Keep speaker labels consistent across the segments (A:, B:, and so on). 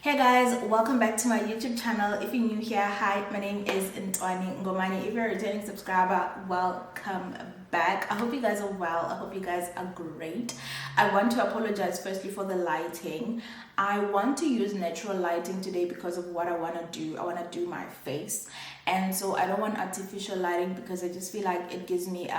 A: Hey guys, welcome back to my YouTube channel. If you're new here, hi, my name is Ntwaniengomane. If you're a returning subscriber, welcome back. I hope you guys are well. I hope you guys are great. I want to apologize firstly for the lighting. I want to use natural lighting today because of what I want to do. I want to do my face, and so I don't want artificial lighting because I just feel like it gives me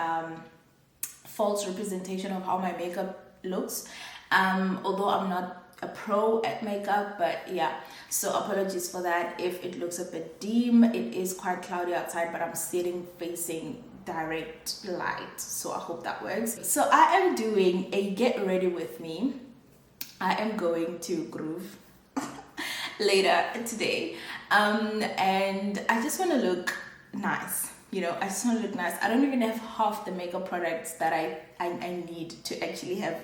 A: false representation of how my makeup looks. Although I'm not a pro at makeup, but yeah, so apologies for that if it looks a bit dim. It is quite cloudy outside, but I'm sitting facing direct light, so I hope that works. So I am doing a get ready with me. I am going to groove later today, and I just want to look nice. I just want to look nice. I don't even have half the makeup products that I need to actually have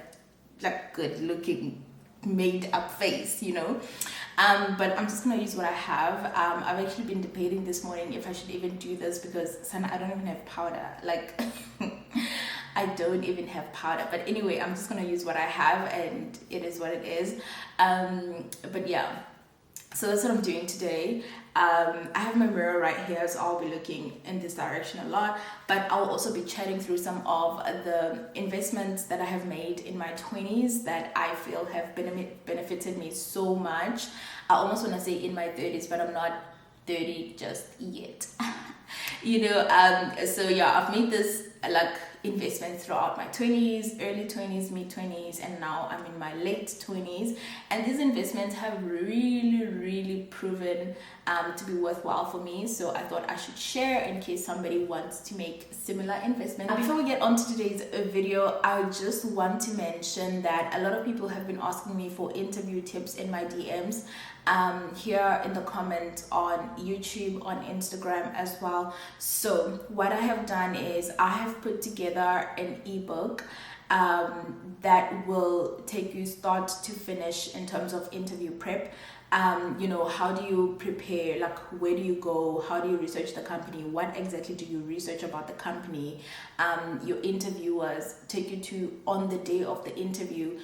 A: like good looking made up face, but I'm just gonna use what I have. I've actually been debating this morning if I should even do this because Sana, I don't even have powder, like I don't even have powder, but anyway, I'm just gonna use what I have and it is what it is. But yeah, so that's what I'm doing today. I have my mirror right here, so I'll be looking in this direction a lot, but I'll also be chatting through some of the investments that I have made in my 20s that I feel have benefited me so much. I almost want to say in my 30s, but I'm not 30 just yet. So yeah, I've made this like investment throughout my 20s, early 20s, mid 20s, and now I'm in my late 20s, and these investments have really proven to be worthwhile for me, so I thought I should share in case somebody wants to make similar investment. Before we get on to today's video, I just want to mention that a lot of people have been asking me for interview tips in my DMs, here in the comments on YouTube, on Instagram as well. So what I have done is I have put together an ebook that will take you start to finish in terms of interview prep. How do you prepare, like where do you go, how do you research the company, what exactly do you research about the company, your interviewers take you to on the day of the interview.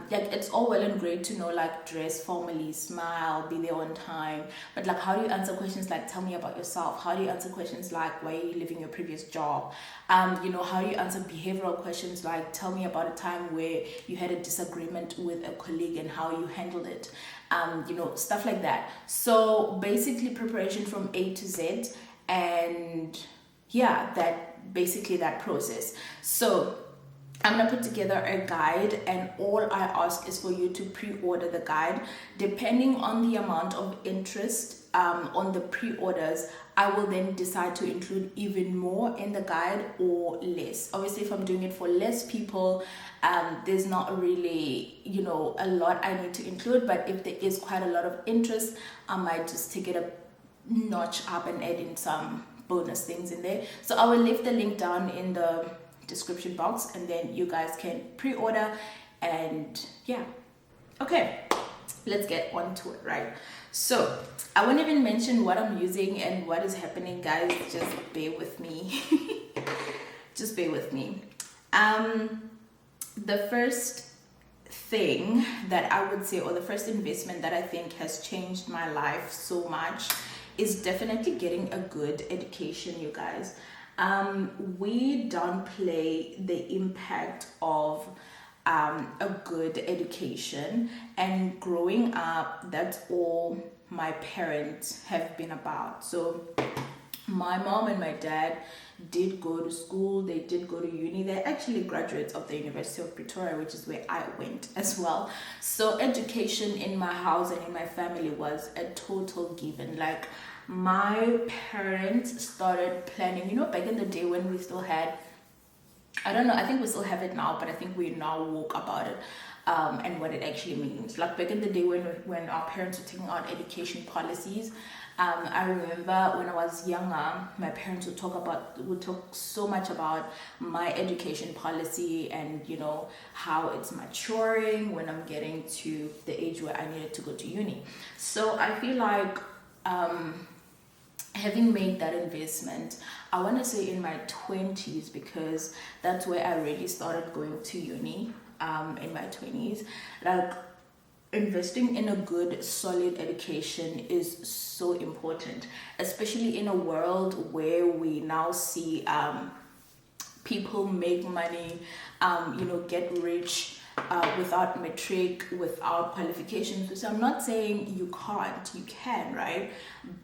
A: Like it's all well and great to know like dress formally, smile, be there on time, but like how do you answer questions like tell me about yourself, how do you answer questions like why are you leaving your previous job, how do you answer behavioral questions like tell me about a time where you had a disagreement with a colleague and how you handled it, stuff like that. So basically preparation from A to Z, and yeah, that process. So I'm gonna put together a guide, and all I ask is for you to pre-order the guide. Depending on the amount of interest on the pre-orders, I will then decide to include even more in the guide or less. Obviously, if I'm doing it for less people, there's not really a lot I need to include, but if there is quite a lot of interest, I might just take it a notch up and add in some bonus things in there. So I will leave the link down in the description box, and then you guys can pre-order. And yeah, okay, let's get on to it. Right, so I won't even mention what I'm using and what is happening, guys. Just bear with me. Just bear with me. The first thing that I would say, or the first investment that I think has changed my life so much, is definitely getting a good education, you guys. We downplay the impact of a good education, and growing up, that's all my parents have been about. So my mom and my dad did go to school, they did go to uni, they're actually graduates of the University of Pretoria, which is where I went as well. So education in my house and in my family was a total given. Like my parents started planning, back in the day when we still had, I don't know, I think we still have it now, but I think we now woke about it, and what it actually means. Like back in the day when our parents were taking out education policies, I remember when I was younger, my parents would talk so much about my education policy and how it's maturing when I'm getting to the age where I needed to go to uni. So I feel like having made that investment, I want to say in my 20s, because that's where I really started going to uni, in my 20s. Like investing in a good, solid education is so important, especially in a world where we now see people make money, get rich without metric, without qualifications. So I'm not saying you can't, you can, right?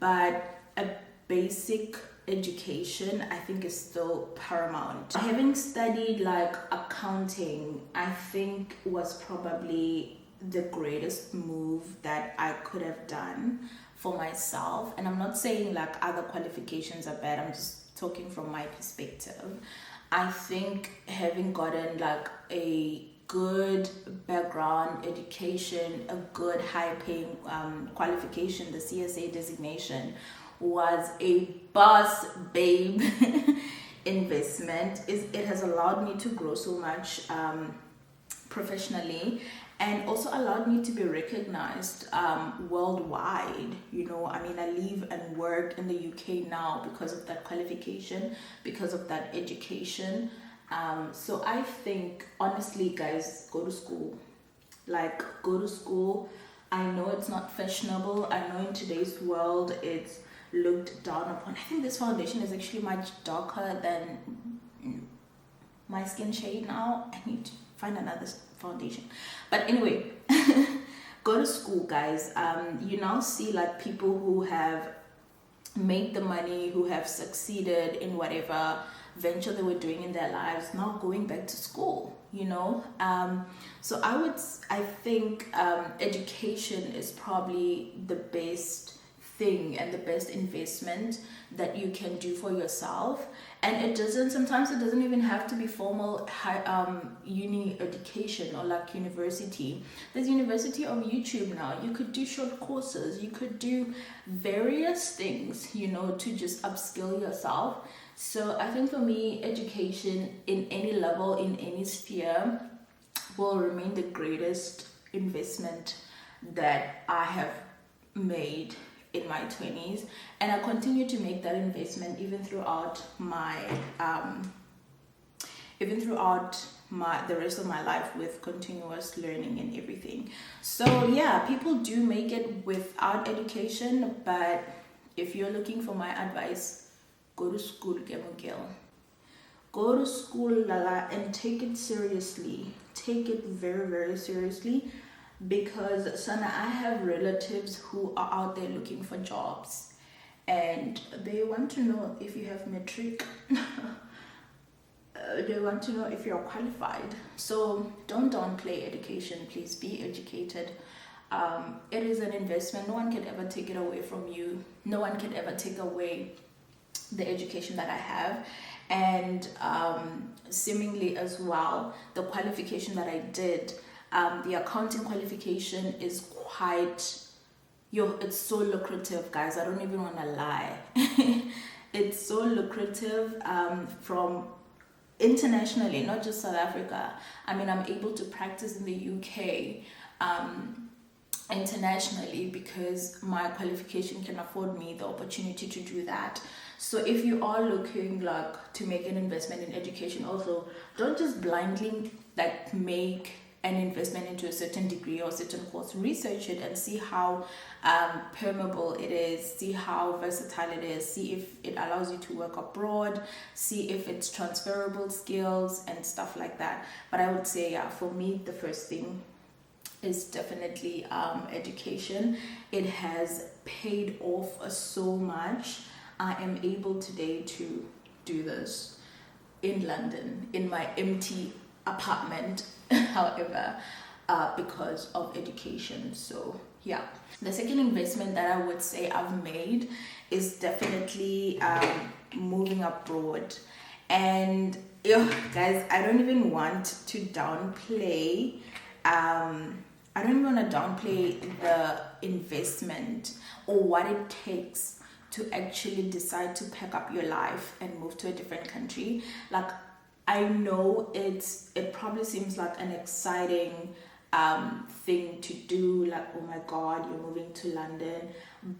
A: But a basic education, I think, is still paramount. Having studied like accounting, I think was probably the greatest move that I could have done for myself. And I'm not saying like other qualifications are bad, I'm just talking from my perspective. I think having gotten like a good background education, a good high paying qualification, the CSA designation, was a boss babe investment. It has allowed me to grow so much professionally, and also allowed me to be recognized worldwide. I live and work in the UK now because of that qualification, because of that education. So I think, honestly, guys, go to school. Like, go to school. I know it's not fashionable. I know in today's world it's looked down upon. I think this foundation is actually much darker than my skin shade now. I need to find another foundation. But anyway, go to school, guys. You now see like people who have made the money, who have succeeded in whatever venture they were doing in their lives, now going back to school. So I think education is probably the best thing and the best investment that you can do for yourself. And sometimes it doesn't even have to be formal uni education or like university. There's University of YouTube now. You could do short courses, you could do various things, to just upskill yourself. So I think for me, education in any level, in any sphere, will remain the greatest investment that I have made in my 20s, and I continue to make that investment even throughout the rest of my life, with continuous learning and everything. So yeah, people do make it without education, but if you're looking for my advice, go to school, girl. Go to school, Lala, and take it seriously. Take it very, very seriously. Because Sana, I have relatives who are out there looking for jobs, and they want to know if you have metric. They want to know if you're qualified. So don't downplay education. Please be educated. It is an investment. No one can ever take it away from you. No one can ever take away the education that I have. And seemingly as well, the qualification that I did, the accounting qualification, is it's so lucrative, guys. I don't even want to lie. It's so lucrative from internationally, not just South Africa. I'm able to practice in the UK internationally because my qualification can afford me the opportunity to do that. So if you are looking like to make an investment in education, also don't just blindly like make an investment into a certain degree or certain course. Research it and see how permeable it is, see how versatile it is, see if it allows you to work abroad, see if it's transferable skills and stuff like that. But I would say, yeah, for me, the first thing is definitely education. It has paid off so much. I am able today to do this in London, in my empty apartment, however, because of education. So yeah, the second investment that I would say I've made is definitely moving abroad. And guys, I don't even want to downplay the investment or what it takes to actually decide to pack up your life and move to a different country. Like, I know it probably seems like an exciting thing to do, like, oh my god, you're moving to London.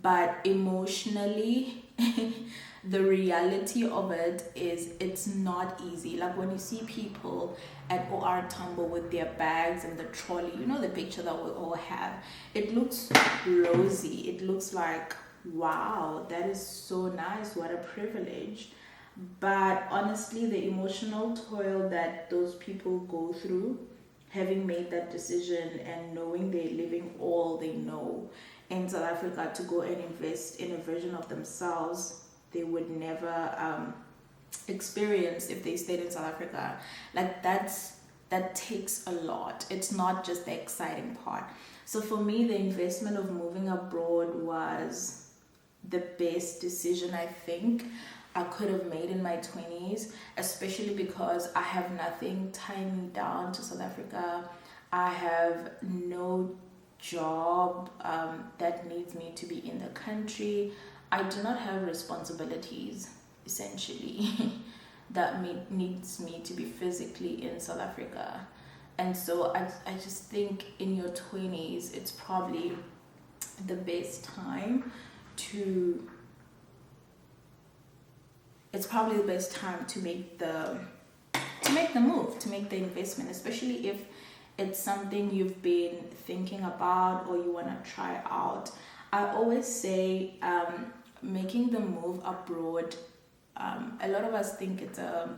A: But emotionally, the reality of it is it's not easy. Like when you see people at OR Tambo with their bags and the trolley, you know, the picture that we all have, it looks rosy, it looks like, wow, that is so nice, what a privilege. But honestly, the emotional toil that those people go through, having made that decision and knowing they're leaving all they know in South Africa to go and invest in a version of themselves they would never experience if they stayed in South Africa. Like that takes a lot. It's not just the exciting part. So for me, the investment of moving abroad was the best decision I think I could have made in my 20s, especially because I have nothing tying me down to South Africa. I have no job that needs me to be in the country. I do not have responsibilities, essentially, that needs me to be physically in South Africa. And so I just think in your 20s, it's probably the best time to make the move, to make the investment, especially if it's something you've been thinking about or you want to try out. I always say making the move abroad, a lot of us think it's a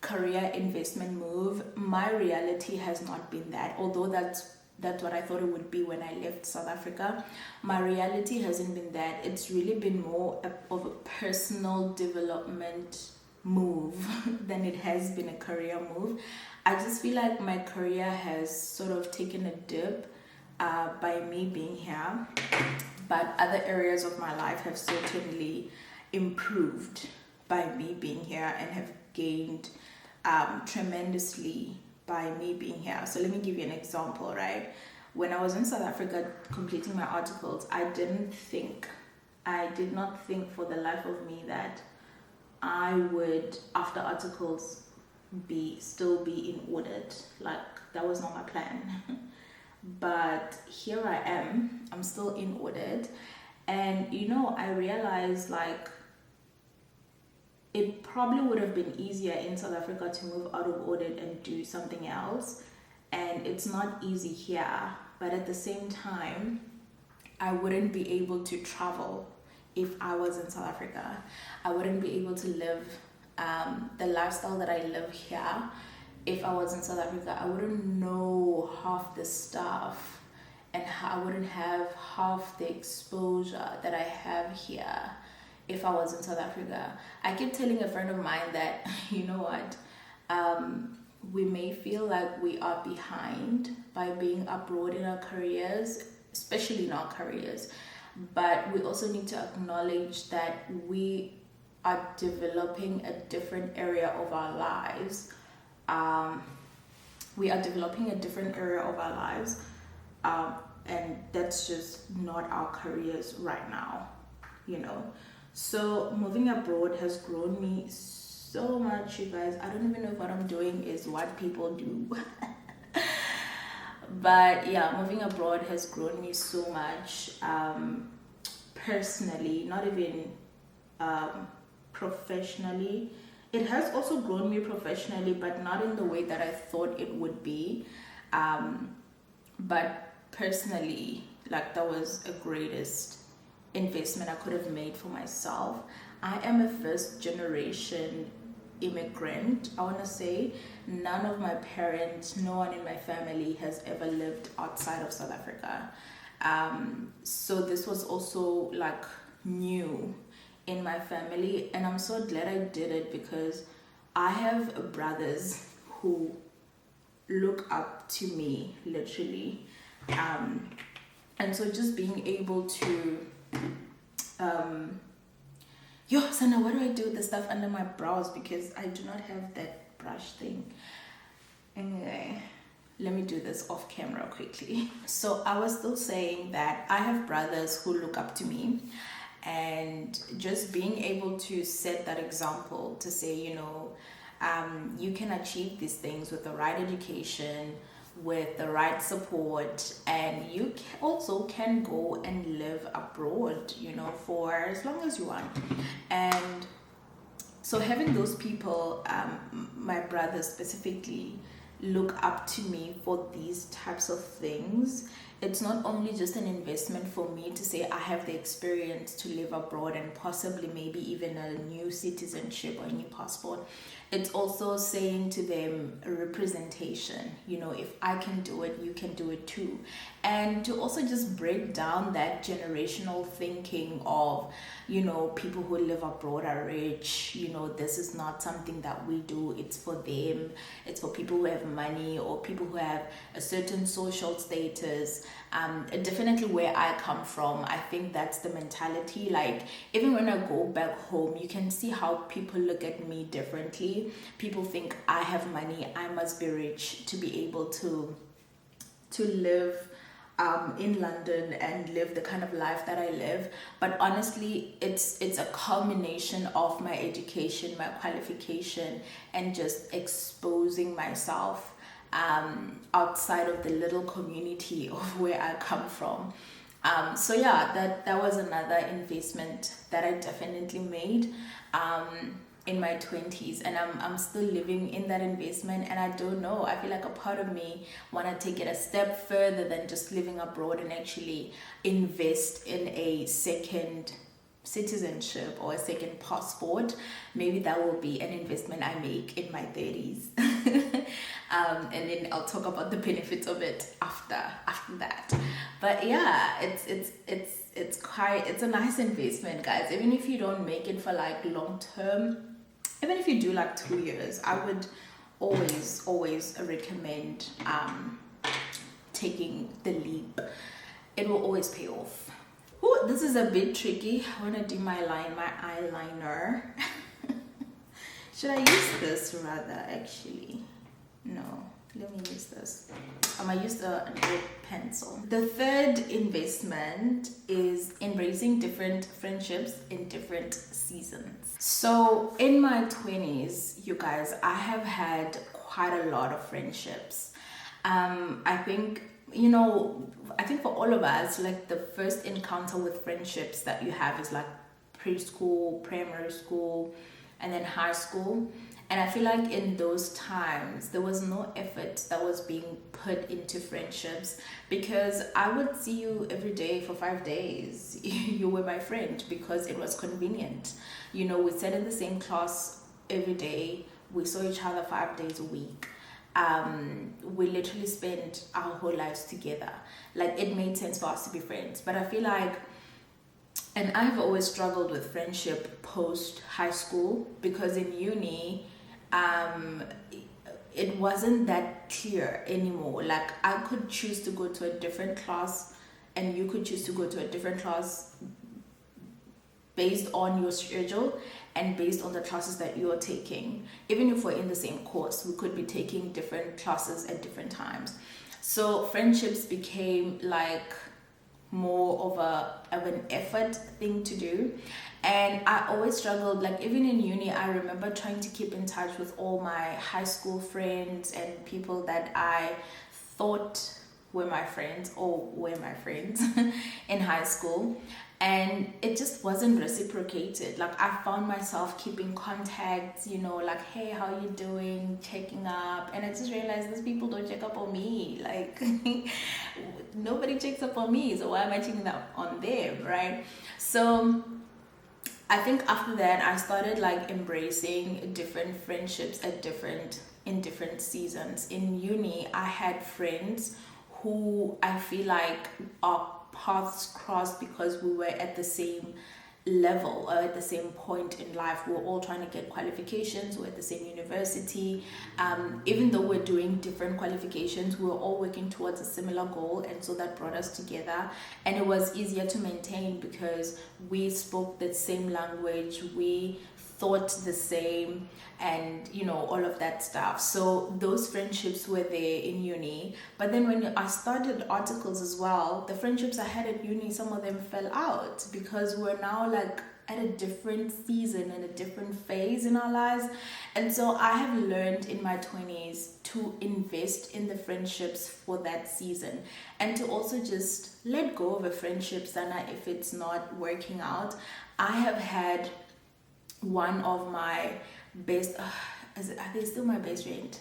A: career investment move. My reality has not been that, although that's what I thought it would be when I left South Africa. My reality hasn't been that. It's really been more of a personal development move than it has been a career move. I just feel like my career has sort of taken a dip by me being here, but other areas of my life have certainly improved by me being here and have gained tremendously by me being here. So let me give you an example, right? When I was in South Africa completing my articles, I did not think for the life of me that I would, after articles, still be in audit. Like, that was not my plan. But here I am, I'm still in audit. And I realized, like, it probably would have been easier in South Africa to move out of audit and do something else. And it's not easy here. But at the same time, I wouldn't be able to travel if I was in South Africa. I wouldn't be able to live the lifestyle that I live here if I was in South Africa. I wouldn't know half the stuff, and I wouldn't have half the exposure that I have here if I was in South Africa. I keep telling a friend of mine that, you know what, we may feel like we are behind by being abroad in our careers, especially in our careers, but we also need to acknowledge that we are developing a different area of our lives. And that's just not our careers right now, So moving abroad has grown me so much, you guys. I don't even know if what I'm doing is what people do. But yeah, moving abroad has grown me so much, personally, not even professionally. It has also grown me professionally, but not in the way that I thought it would be. But personally, like, that was the greatest investment I could have made for myself. I am a first generation immigrant. I want to say none of my parents, no one in my family has ever lived outside of South Africa. So this was also like new in my family, and I'm so glad I did it because I have brothers who look up to me, literally. And so just being able to Sana, what do I do with the stuff under my brows? Because I do not have that brush thing. Anyway, let me do this off camera quickly. So I was still saying that I have brothers who look up to me, and just being able to set that example to say, you can achieve these things with the right education, with the right support, and you also can go and live abroad, for as long as you want. And so having those people, my brother specifically, look up to me for these types of things. It's not only just an investment for me to say I have the experience to live abroad and possibly maybe even a new citizenship or a new passport. It's also saying to them a representation, if I can do it, you can do it too. And to also just break down that generational thinking of, people who live abroad are rich, this is not something that we do, it's for them, it's for people who have money or people who have a certain social status. Definitely where I come from, I think that's the mentality. Like, even when I go back home, you can see how people look at me differently. People think I have money, I must be rich to be able to live in London and live the kind of life that I live. But honestly, it's a culmination of my education, my qualification, and just exposing myself outside of the little community of where I come from. So yeah, that was another investment that I definitely made in my 20s, and I'm still living in that investment. And I don't know, I feel like a part of me want to take it a step further than just living abroad and actually invest in a second citizenship or a second passport. Maybe that will be an investment I make in my 30s. And then I'll talk about the benefits of it after that. But yeah, it's a nice investment, guys. Even if you don't make it for like long term, even if you do like 2 years, I would always recommend taking the leap. It will always pay off. Ooh, this is a bit tricky. I want to do my eyeliner. Should I use this rather, actually? No, let me use this. I'm gonna use the red pencil. The third investment is embracing different friendships in different seasons. So in my 20s, you guys, I have had quite a lot of friendships. I think for all of us, like, the first encounter with friendships that you have is like preschool, primary school, and then high school. And I feel like in those times, there was no effort that was being put into friendships, because I would see you every day for 5 days. You were my friend because it was convenient. We sat in the same class every day. We saw each other 5 days a week. We literally spent our whole lives together. Like, it made sense for us to be friends. But I feel like, and I've always struggled with friendship post high school, because in uni, it wasn't that clear anymore. Like, I could choose to go to a different class and you could choose to go to a different class based on your schedule and based on the classes that you're taking. Even if we're in the same course, we could be taking different classes at different times. So friendships became like more of an effort thing to do. And I always struggled, like, even in uni, I remember trying to keep in touch with all my high school friends and people that I thought were my friends in high school. And it just wasn't reciprocated. Like, I found myself keeping contacts, like, hey, how you doing, checking up. And I just realized these people don't check up on me. Like, nobody checks up on me, so why am I checking up on them, right? So I think after that, I started like embracing different friendships in different seasons. In uni, I had friends who I feel like our paths crossed because we were at the same level or at the same point in life. We were all trying to get qualifications. We're at the same university. Even though we're doing different qualifications, we were all working towards a similar goal, and so that brought us together. And it was easier to maintain because we spoke the same language. We thought the same, and all of that stuff. So those friendships were there in uni. But then when I started articles as well, the friendships I had at uni, some of them fell out because we're now like at a different season and a different phase in our lives. And so I have learned in my 20s to invest in the friendships for that season, and to also just let go of a friendship, Sana, if it's not working out. I have had one of my best, are they still my best friend?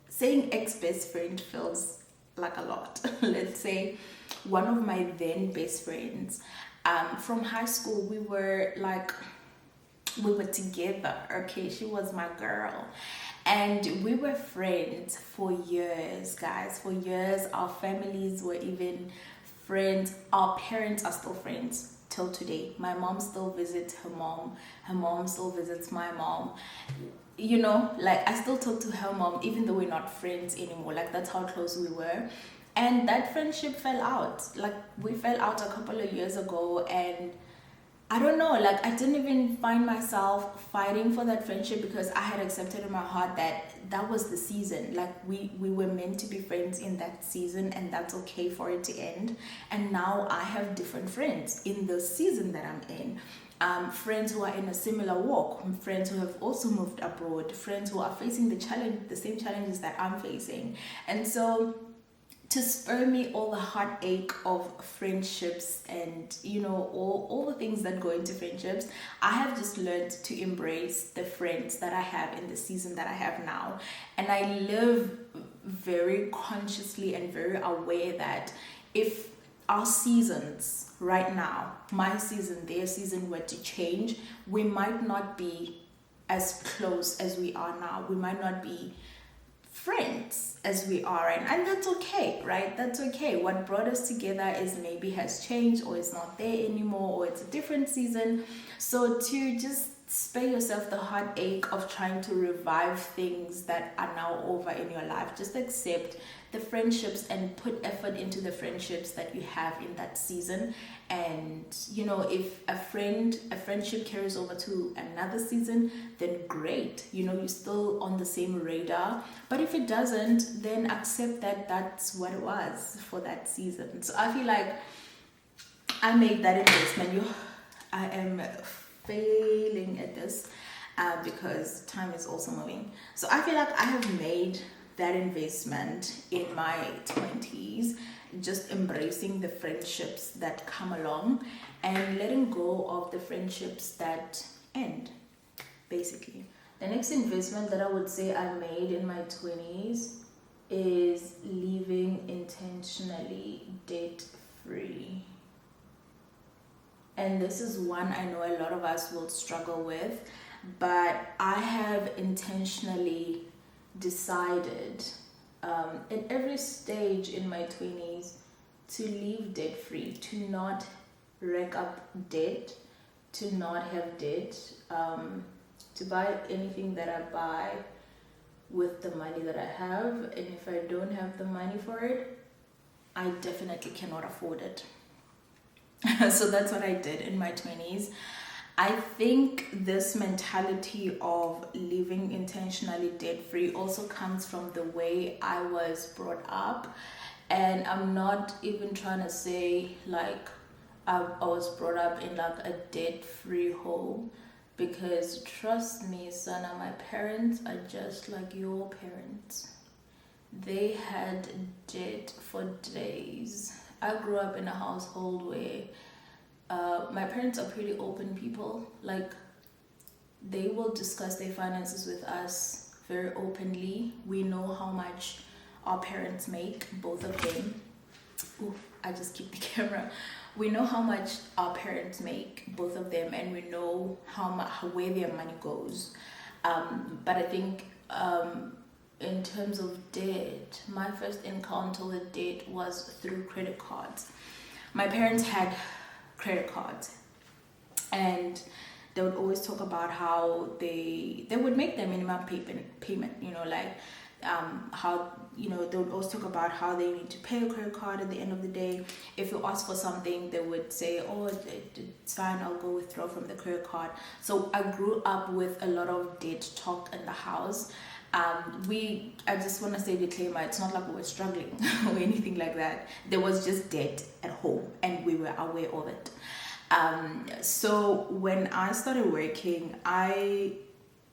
A: Saying ex-best friend feels like a lot. Let's say one of my then best friends, from high school, we were together, okay? She was my girl. And we were friends for years, guys. For years, our families were even friends. Our parents are still friends till today. My mom still visits her mom. Her mom still visits my mom. I still talk to her mom, even though we're not friends anymore. Like, that's how close we were. And that friendship fell out. Like, we fell out a couple of years ago, and I don't know, like, I didn't even find myself fighting for that friendship, because I had accepted in my heart that was the season. Like, we were meant to be friends in that season, and that's okay for it to end. And now I have different friends in the season that I'm in. Friends who are in a similar walk, friends who have also moved abroad, friends who are facing the same challenges that I'm facing. And so, to spare me all the heartache of friendships and all the things that go into friendships, I have just learned to embrace the friends that I have in the season that I have now. And I live very consciously and very aware that if our seasons right now, my season, their season, were to change, we might not be as close as we are now. We might not be friends as we are, and that's okay, right? That's okay. What brought us together is maybe has changed, or it's not there anymore, or it's a different season. So to just spare yourself the heartache of trying to revive things that are now over in your life, just accept the friendships and put effort into the friendships that you have in that season. And if a friendship carries over to another season, then great, you're still on the same radar. But if it doesn't, then accept that that's what it was for that season. So I feel like I made that investment. I am failing at this because time is also moving. So I feel like I have made that investment in my 20s, just embracing the friendships that come along and letting go of the friendships that end, basically. The next investment that I would say I made in my 20s is living intentionally debt-free. And this is one I know a lot of us will struggle with, but I have intentionally decided in every stage in my 20s to live debt free, to not rack up debt, to not have debt, to buy anything that I buy with the money that I have. And if I don't have the money for it, I definitely cannot afford it. So that's what I did in my 20s. I think this mentality of living intentionally debt-free also comes from the way I was brought up. And I'm not even trying to say like I was brought up in like a debt-free home, because trust me, Sana, my parents are just like your parents. They had debt for days. I grew up in a household where my parents are pretty open people. Like, they will discuss their finances with us very openly. We know how much our parents make, both of them. Ooh, I just keep the camera. We know how much our parents make, both of them, and we know where their money goes. But I think in terms of debt, my first encounter with debt was through credit cards. My parents had credit cards, and they would always talk about how they would make their minimum payment, like how, they would always talk about how they need to pay a credit card at the end of the day. If you ask for something, they would say, oh, it's fine, I'll go withdraw from the credit card. So I grew up with a lot of debt talk in the house. I just want to say disclaimer, it's not like we were struggling or anything like that. There was just debt at home and we were aware of it. So when I started working, I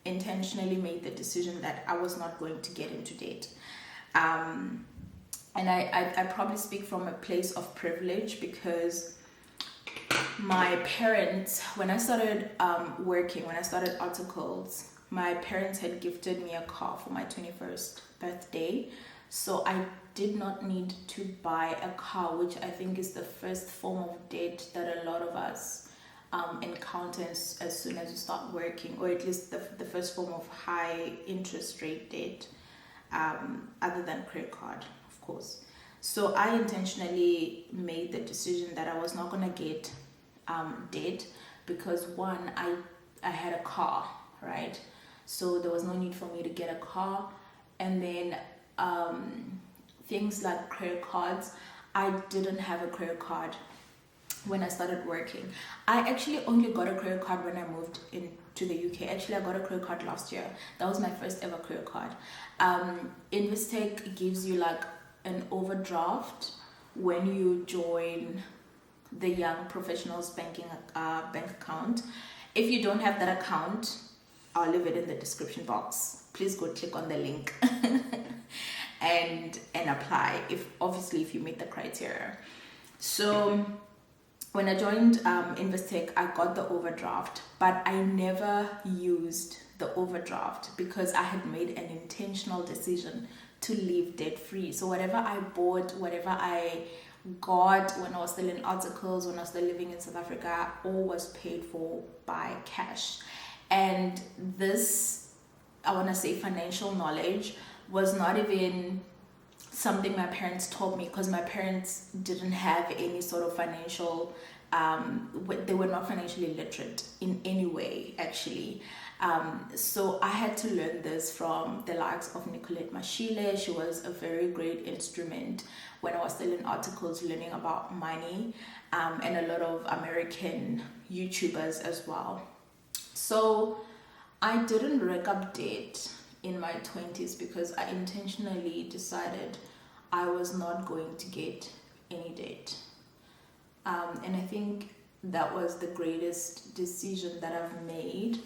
A: intentionally made the decision that I was not going to get into debt. And I probably speak from a place of privilege, because my parents, when I started working, when I started articles, my parents had gifted me a car for my 21st birthday. So I did not need to buy a car, which I think is the first form of debt that a lot of us encounter as soon as you start working, or at least the first form of high interest rate debt, other than credit card, of course. So I intentionally made the decision that I was not going to get debt, because one, I had a car, right? So there was no need for me to get a car. And then things like credit cards, I didn't have a credit card when I started working. I actually only got a credit card when I moved into the UK. Actually, I got a credit card last year. That was my first ever credit card. Investec gives you like an overdraft when you join the Young Professionals bank account. If you don't have that account, I'll leave it in the description box. Please go click on the link and apply, if you meet the criteria. So when I joined Investec, I got the overdraft, but I never used the overdraft because I had made an intentional decision to live debt free. So whatever I bought, whatever I got when I was still in articles, when I was still living in South Africa, all was paid for by cash. And this, I want to say, financial knowledge was not even something my parents taught me, because my parents didn't have any sort of financial, they were not financially literate in any way, actually. So I had to learn this from the likes of Nicolette Mashile. She was a very great instrument when I was still in articles learning about money, and a lot of American YouTubers as well. So I didn't rack up debt in my 20s because I intentionally decided I was not going to get any debt. And I think that was the greatest decision that I've made.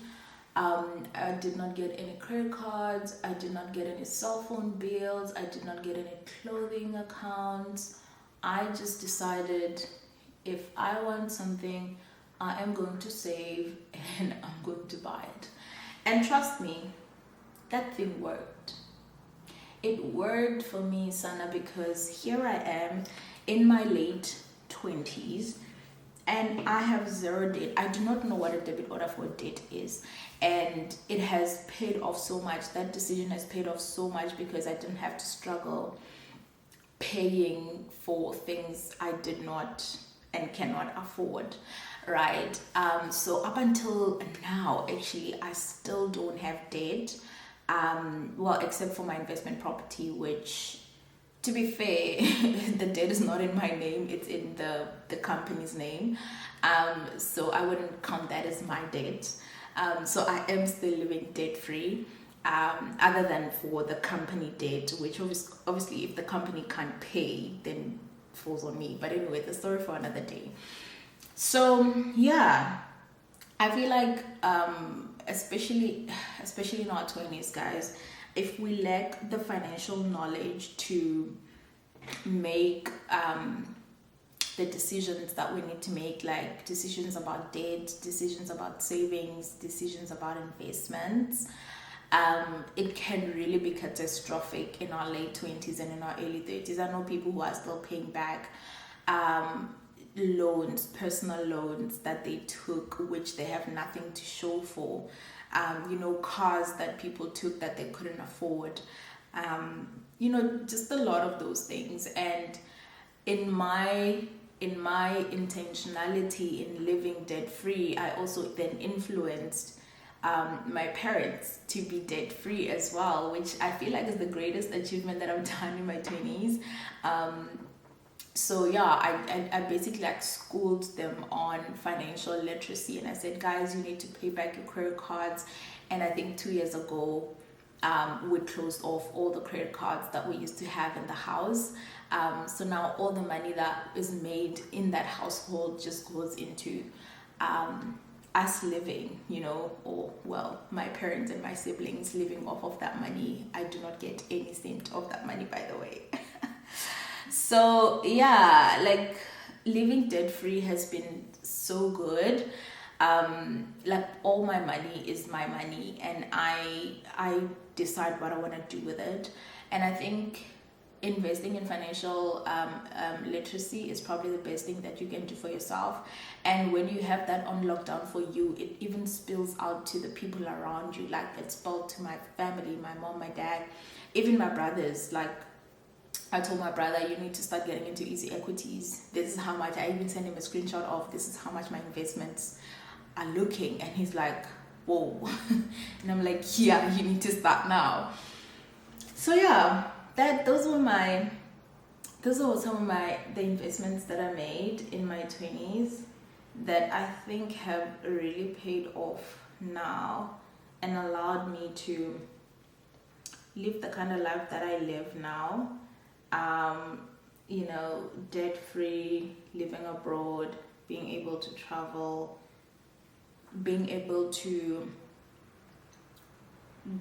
A: I did not get any credit cards. I did not get any cell phone bills. I did not get any clothing accounts. I just decided, if I want something, I am going to save and I'm going to buy it. And trust me, that thing worked. It worked for me, Sana, because here I am in my late 20s and I have zero debt. I do not know what a debit order for debt is. And it has paid off so much. That decision has paid off so much because I didn't have to struggle paying for things I did not and cannot afford, right? So up until now, actually, I still don't have debt. Well, except for my investment property, which, to be fair, the debt is not in my name, it's in the company's name. So I wouldn't count that as my debt. So I am still living debt free, other than for the company debt, which obviously if the company can't pay, then it falls on me. But anyway, the story for another day. So yeah, I feel like especially in our 20s, guys, if we lack the financial knowledge to make the decisions that we need to make, like decisions about debt, decisions about savings, decisions about investments, it can really be catastrophic in our late 20s and in our early 30s. I know people who are still paying back loans, personal loans that they took, which they have nothing to show for. Cars that people took that they couldn't afford. Just a lot of those things. And in my intentionality in living debt free, I also then influenced my parents to be debt free as well, which I feel like is the greatest achievement that I've done in my 20s. So yeah, I basically like schooled them on financial literacy, and I said, guys, you need to pay back your credit cards. And I think 2 years ago, we closed off all the credit cards that we used to have in the house. So now all the money that is made in that household just goes into us living, or well, my parents and my siblings living off of that money. I do not get any cent of that money, by the way. So yeah, like living debt free has been so good. Like all my money is my money, and I decide what I want to do with it. And I think investing in financial literacy is probably the best thing that you can do for yourself. And when you have that on lockdown for you, it even spills out to the people around you. Like it spilled to my family, my mom, my dad, even my brothers. Like I told my brother, you need to start getting into easy equities. This is how much. I even sent him a screenshot of this is how much my investments are looking, and he's like, whoa. And I'm like, yeah, you need to start now. So yeah, those were some of the investments that I made in my 20s that I think have really paid off now and allowed me to live the kind of life that I live now. Debt free, living abroad, being able to travel, being able to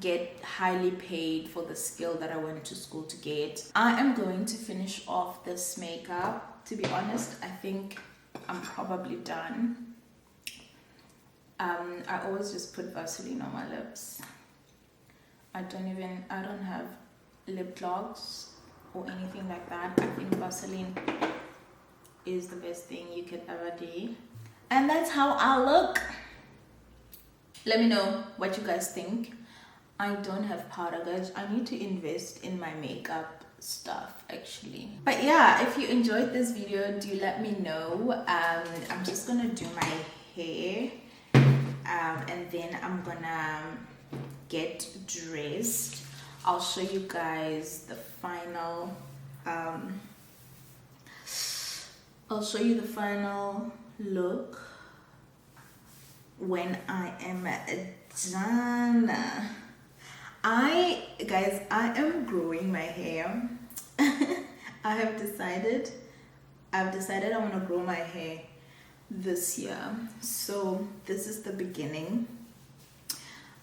A: get highly paid for the skill that I went to school to get. I am going to finish off this makeup. To be honest, I think I'm probably done. I always just put Vaseline on my lips. I don't have lip gloss or anything like that. I think Vaseline is the best thing you could ever do. And that's how I look. Let me know what you guys think. I don't have powder, guys. I need to invest in my makeup stuff actually. But yeah, if you enjoyed this video, do let me know. I'm just gonna do my hair and then I'm gonna get dressed. I'll show you guys the final look when I am done. I am growing my hair. I've decided I want to grow my hair this year. So this is the beginning.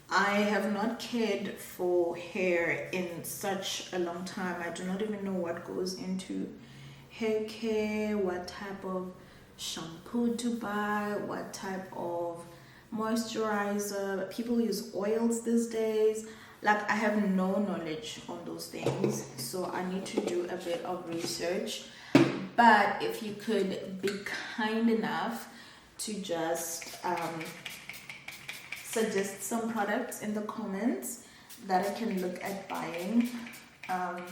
A: I have not cared for hair in such a long time. I do not even know what goes into hair care, what type of shampoo to buy, what type of moisturizer. People use oils these days. Like I have no knowledge on those things, so I need to do a bit of research. But if you could be kind enough to just suggest some products in the comments that I can look at buying, and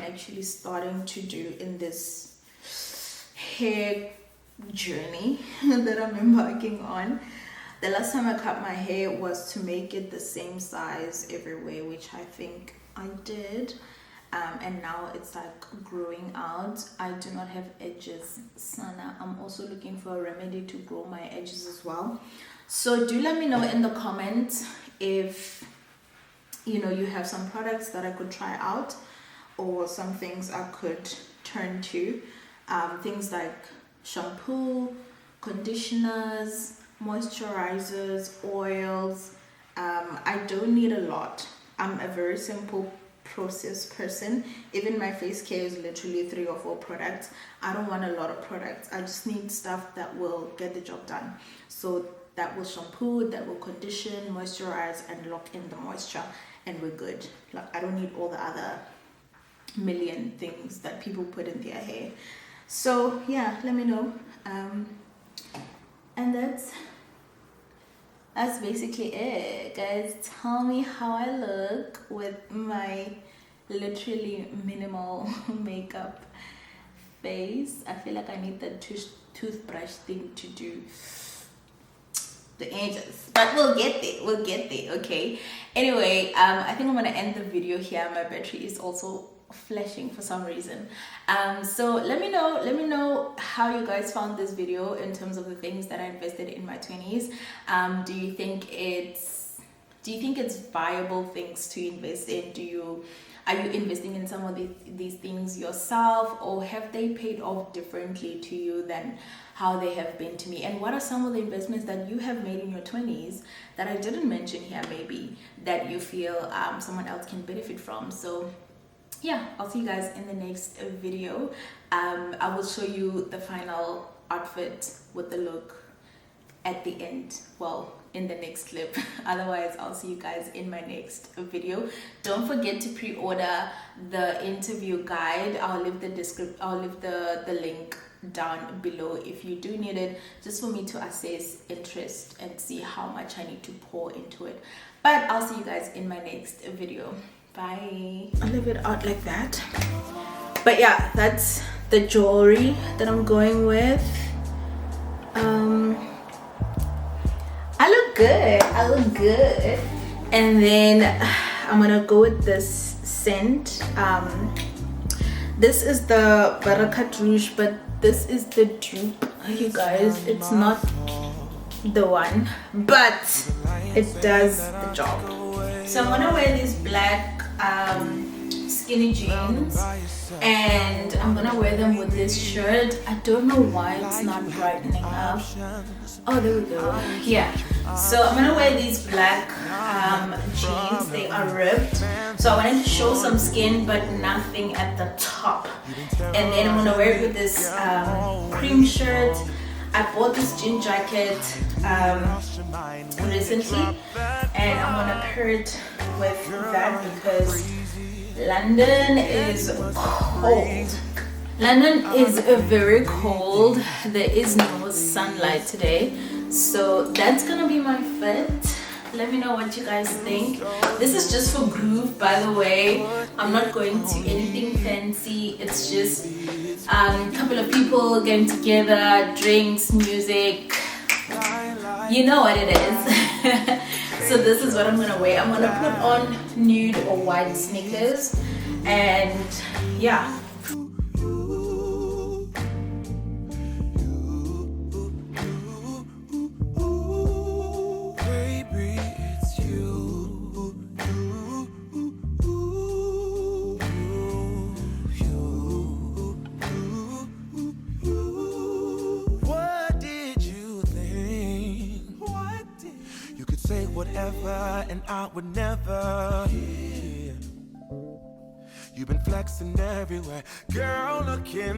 A: actually starting to do in this hair journey that I'm embarking on. The last time I cut my hair was to make it the same size everywhere, which I think I did. And now it's like growing out. I do not have edges, Sana. I'm also looking for a remedy to grow my edges as well. So do let me know in the comments if you have some products that I could try out, or some things I could turn to. Things like shampoo, conditioners, moisturizers, oils. I don't need a lot. I'm a very simple process person. Even my face care is literally 3 or 4 products. I don't want a lot of products. I just need stuff that will get the job done. So that will shampoo, that will condition, moisturize, and lock in the moisture, and we're good. Like I don't need all the other million things that people put in their hair. So yeah, let me know. And that's basically it, guys. Tell me how I look with my literally minimal makeup. face. I feel like I need the toothbrush thing to do the edges, but we'll get there, okay? Anyway, I think I'm gonna end the video here. My battery is also flashing for some reason. So let me know how you guys found this video in terms of the things that I invested in my 20s. Do you think it's viable things to invest in? Are you investing in some of these things yourself, or have they paid off differently to you than how they have been to me? And what are some of the investments that you have made in your 20s that I didn't mention here, maybe, that you feel someone else can benefit from? So yeah, I'll see you guys in the next video. I will show you the final outfit with the look at the end, well, in the next clip. Otherwise, I'll see you guys in my next video. Don't forget to pre-order the interview guide. I'll leave the link down below if you do need it, just for me to assess interest and see how much I need to pour into it. But I'll see you guys in my next video. Bye. I'll leave it out like that. But yeah, that's the jewelry that I'm going with. I look good. And then I'm gonna go with this scent. This is the Barakat Rouge, but this is the dupe, you guys. It's not the one, but it does the job. So I'm gonna wear these black skinny jeans, and I'm gonna wear them with this shirt. I don't know why it's not brightening up. Oh, there we go. Yeah, so I'm gonna wear these black jeans. They are ripped, so I wanted to show some skin but nothing at the top. And then I'm gonna wear it with this cream shirt. I bought this jean jacket recently, and I'm gonna pair it with that because London is cold. London is very cold. There is no sunlight today, so that's gonna be my fit. Let me know what you guys think. This is just for groove, by the way. I'm not going to anything fancy. It's just a couple of people getting together, drinks, music, you know what it is. So this is what I'm gonna wear. I'm gonna put on nude or white sneakers, and yeah.
B: Whatever, and I would never hear. You've been flexing everywhere, girl, looking